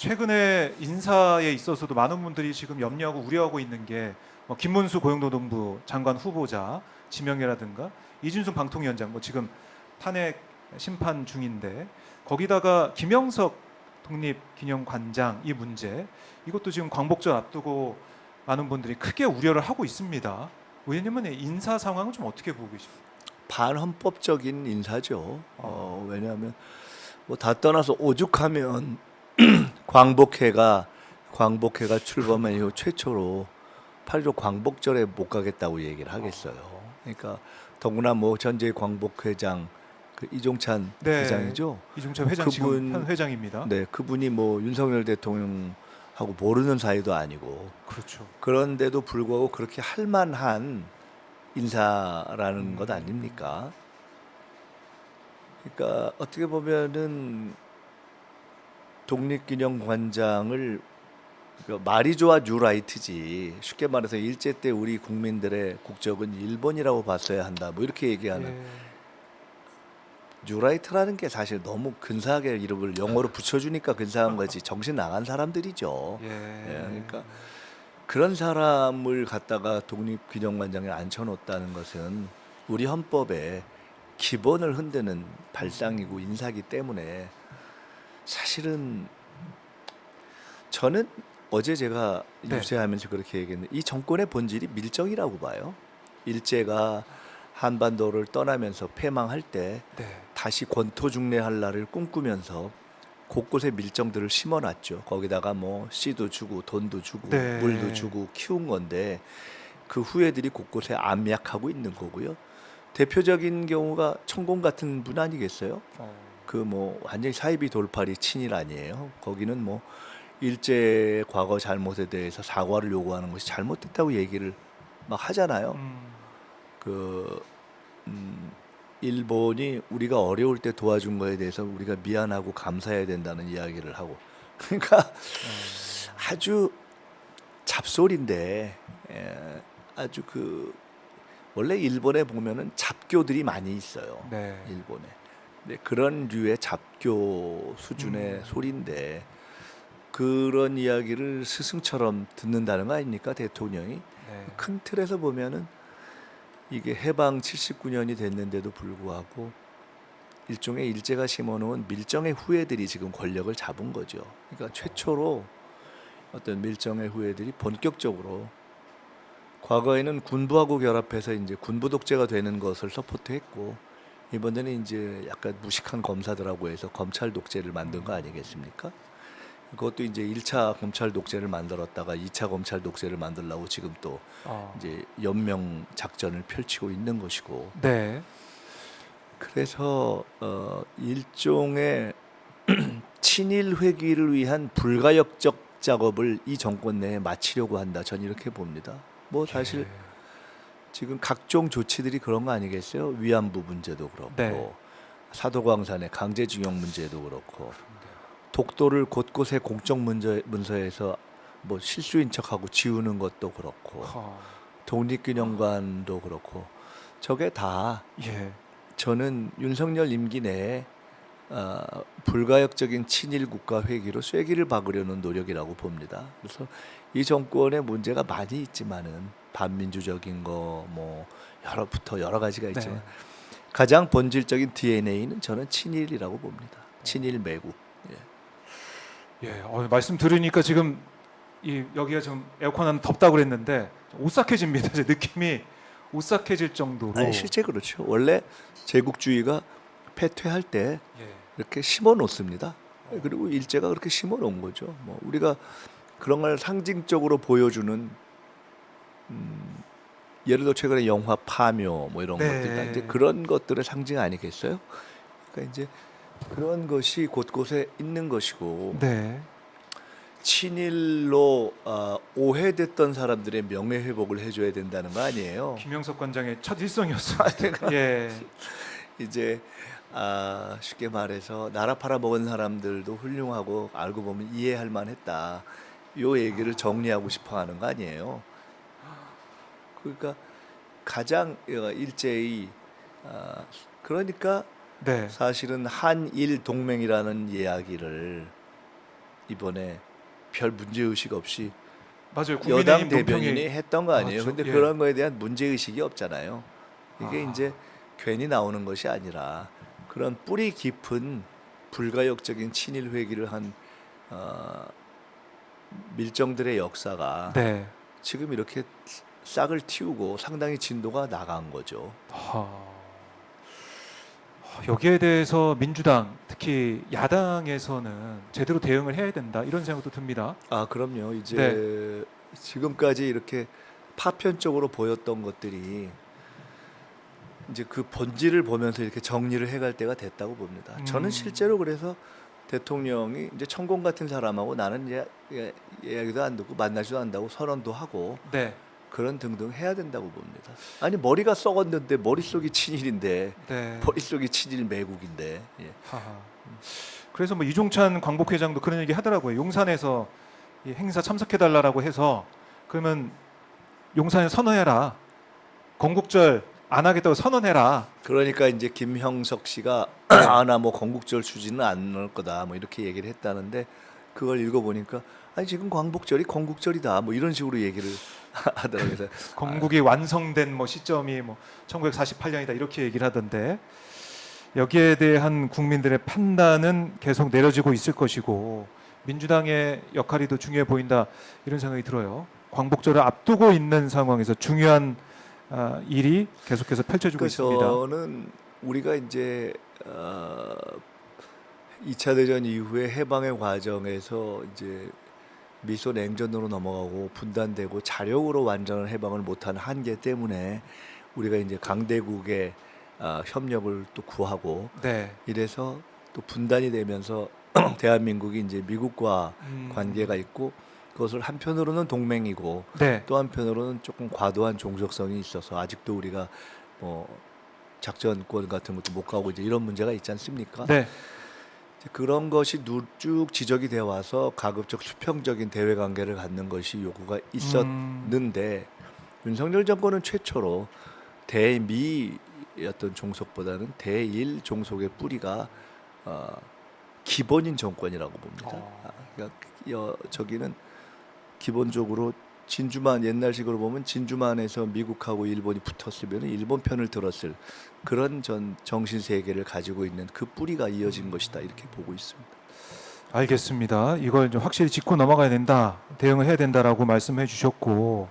최근에 인사에 있어서도 많은 분들이 지금 염려하고 우려하고 있는 게 김문수 고용노동부 장관 후보자 지명이라든가 이준석 방통위원장 지금 탄핵 심판 중인데 거기다가 김영석 독립기념관장 이 문제 이것도 지금 광복절 앞두고 많은 분들이 크게 우려를 하고 있습니다. 의원님은 인사 상황은 좀 어떻게 보고 계십니까? 반헌법적인 인사죠. 왜냐하면 뭐 다 떠나서 오죽하면 광복회가 출범한 이후 최초로 8.15 광복절에 못 가겠다고 얘기를 하겠어요. 그러니까 더구나 뭐 전직 광복회장 그 이종찬 네, 회장이죠. 이중철 회장 지금 현 회장입니다. 네, 그분이 뭐 윤석열 대통령하고 모르는 사이도 아니고 그렇죠. 그런데도 불구하고 그렇게 할 만한 인사라는 것 아닙니까? 그러니까 어떻게 보면은 독립기념관장을 말이 좋아 뉴라이트지 쉽게 말해서 일제 때 우리 국민들의 국적은 일본이라고 봤어야 한다 뭐 이렇게 얘기하는 예. 뉴라이트라는 게 사실 너무 근사하게 이름을 영어로 붙여주니까 근사한 거지 정신 나간 사람들이죠. 예. 그러니까 그런 사람을 갖다가 독립기념관장에 앉혀놓았다는 것은 우리 헌법의 기본을 흔드는 발상이고 인사기 때문에 사실은 저는 어제 제가 네. 유세하면서 그렇게 얘기했는데 이 정권의 본질이 밀정이라고 봐요. 일제가 한반도를 떠나면서 패망할 때 네. 다시 권토중래할 날을 꿈꾸면서 곳곳에 밀정들을 심어놨죠. 거기다가 뭐 씨도 주고 돈도 주고 네. 물도 주고 키운 건데 그 후예들이 곳곳에 암약하고 있는 거고요. 대표적인 경우가 천공 같은 분 아니겠어요? 그 뭐 완전히 사이비 돌팔이 친일 아니에요. 거기는 뭐 일제 과거 잘못에 대해서 사과를 요구하는 것이 잘못됐다고 얘기를 막 하잖아요. 그 일본이 우리가 어려울 때 도와준 거에 대해서 우리가 미안하고 감사해야 된다는 이야기를 하고 그러니까 아주 잡소리인데 아주 그 원래 일본에 보면은 잡교들이 많이 있어요. 네. 일본에. 근데 그런 류의 잡교 수준의 소리인데 그런 이야기를 스승처럼 듣는다는 거 아닙니까 대통령이? 네. 큰 틀에서 보면은 이게 해방 79년이 됐는데도 불구하고 일종의 일제가 심어놓은 밀정의 후예들이 지금 권력을 잡은 거죠. 그러니까 최초로 어떤 밀정의 후예들이 본격적으로 과거에는 군부하고 결합해서 이제 군부 독재가 되는 것을 서포트했고 이번에는 이제 약간 무식한 검사들하고 해서 검찰 독재를 만든 거 아니겠습니까? 그것도 이제 1차 검찰 독재를 만들었다가 2차 검찰 독재를 만들려고 지금 또 이제 연명 작전을 펼치고 있는 것이고 네. 그래서 일종의 친일 회귀를 위한 불가역적 작업을 이 정권 내에 마치려고 한다. 전 이렇게 봅니다. 뭐 사실 예. 지금 각종 조치들이 그런 거 아니겠어요? 위안부 문제도 그렇고 네. 사도광산의 강제징용 문제도 그렇고 독도를 곳곳에 공적 문서에서 뭐 실수인 척하고 지우는 것도 그렇고 독립기념관도 그렇고 저게 다 예. 저는 윤석열 임기 내에 불가역적인 친일 국가 회귀로 쐐기를 박으려는 노력이라고 봅니다. 그래서 이 정권의 문제가 많이 있지만은 반민주적인 거 뭐 여러 가지가 있지만 네. 가장 본질적인 DNA는 저는 친일이라고 봅니다. 친일 매국. 예. 말씀 들으니까 지금 여기가 좀 에어컨 안 덥다고 그랬는데 오싹해집니다. 제 느낌이 오싹해질 정도로. 아니 실제 그렇죠. 원래 제국주의가 패퇴할 때 예. 이렇게 심어 놓습니다. 그리고 일제가 그렇게 심어 놓은 거죠. 뭐 우리가 그런 걸 상징적으로 보여주는 예를 들어 최근에 영화 파묘 뭐 이런 네. 것들 다 이제 그런 것들의 상징 아니겠어요? 그러니까 이제 그런 것이 곳곳에 있는 것이고 네. 친일로 오해됐던 사람들의 명예 회복을 해줘야 된다는 거 아니에요? 김영석 관장의 첫 일성이었습니다. 예. 이제 쉽게 말해서 나라 팔아먹은 사람들도 훌륭하고 알고 보면 이해할 만했다. 요 얘기를 정리하고 싶어하는 거 아니에요? 그러니까 가장 일제히 그러니까 네. 사실은 한일 동맹이라는 이야기를 이번에 별 문제 의식 없이 맞아요. 여당 국민의힘 대변인이 논평이 했던 거 아니에요. 나왔죠. 근데 예. 그런 거에 대한 문제 의식이 없잖아요. 이게 아. 이제 괜히 나오는 것이 아니라 그런 뿌리 깊은 불가역적인 친일 회기를 한 밀정들의 역사가 네. 지금 이렇게 싹을 틔우고 상당히 진도가 나간 거죠. 여기에 대해서 민주당 특히 야당에서는 제대로 대응을 해야 된다 이런 생각도 듭니다. 아, 그럼요. 이제 네. 지금까지 이렇게 파편적으로 보였던 것들이 이제 그 본질을 보면서 이렇게 정리를 해갈 때가 됐다고 봅니다. 저는 실제로 그래서 대통령이 이제 천공 같은 사람하고 나는 이제 이야기도 안 듣고 만나지도 않는다고 선언도 하고 네. 그런 등등 해야 된다고 봅니다. 아니 머리가 썩었는데 머릿속이 친일인데 네. 머릿속이 친일 매국인데 예. 하하. 그래서 뭐 이종찬 광복회장도 그런 얘기 하더라고요. 용산에서 이 행사 참석해 달라고 해서 그러면 용산에 선언해라. 건국절 안 하겠다고 선언해라. 그러니까 이제 김형석 씨가 아나 뭐 건국절 추진은 안 할 거다 뭐 이렇게 얘기를 했다는데 그걸 읽어보니까 아니 지금 광복절이 건국절이다 뭐 이런 식으로 얘기를 하더라고요. 그래서 건국이 완성된 뭐 시점이 뭐 1948년이다 이렇게 얘기를 하던데 여기에 대한 국민들의 판단은 계속 내려지고 있을 것이고 민주당의 역할이 더 중요해 보인다 이런 생각이 들어요. 광복절을 앞두고 있는 상황에서 중요한 일이 계속해서 펼쳐지고 그러니까 있습니다. 저는 우리가 이제 2차 대전 이후에 해방의 과정에서 이제 미소 냉전으로 넘어가고 분단되고 자력으로 완전한 해방을 못한 한계 때문에 우리가 이제 강대국의 협력을 또 구하고 네. 이래서 또 분단이 되면서 대한민국이 이제 미국과 관계가 있고 그것을 한편으로는 동맹이고 네. 또 한편으로는 조금 과도한 종속성이 있어서 아직도 우리가 뭐 작전권 같은 것도 못 가고 이제 이런 문제가 있지 않습니까? 네. 이제 그런 것이 쭉 지적이 되어 와서 가급적 수평적인 대외 관계를 갖는 것이 요구가 있었는데 윤석열 정권은 최초로 대미 어떤 종속보다는 대일 종속의 뿌리가 기본인 정권이라고 봅니다. 그러니까 저기는 기본적으로 진주만 옛날식으로 보면 진주만에서 미국하고 일본이 붙었으면 일본 편을 들었을 그런 정신 세계를 가지고 있는 그 뿌리가 이어진 것이다 이렇게 보고 있습니다. 알겠습니다. 이걸 좀 확실히 짚고 넘어가야 된다. 대응을 해야 된다라고 말씀해 주셨고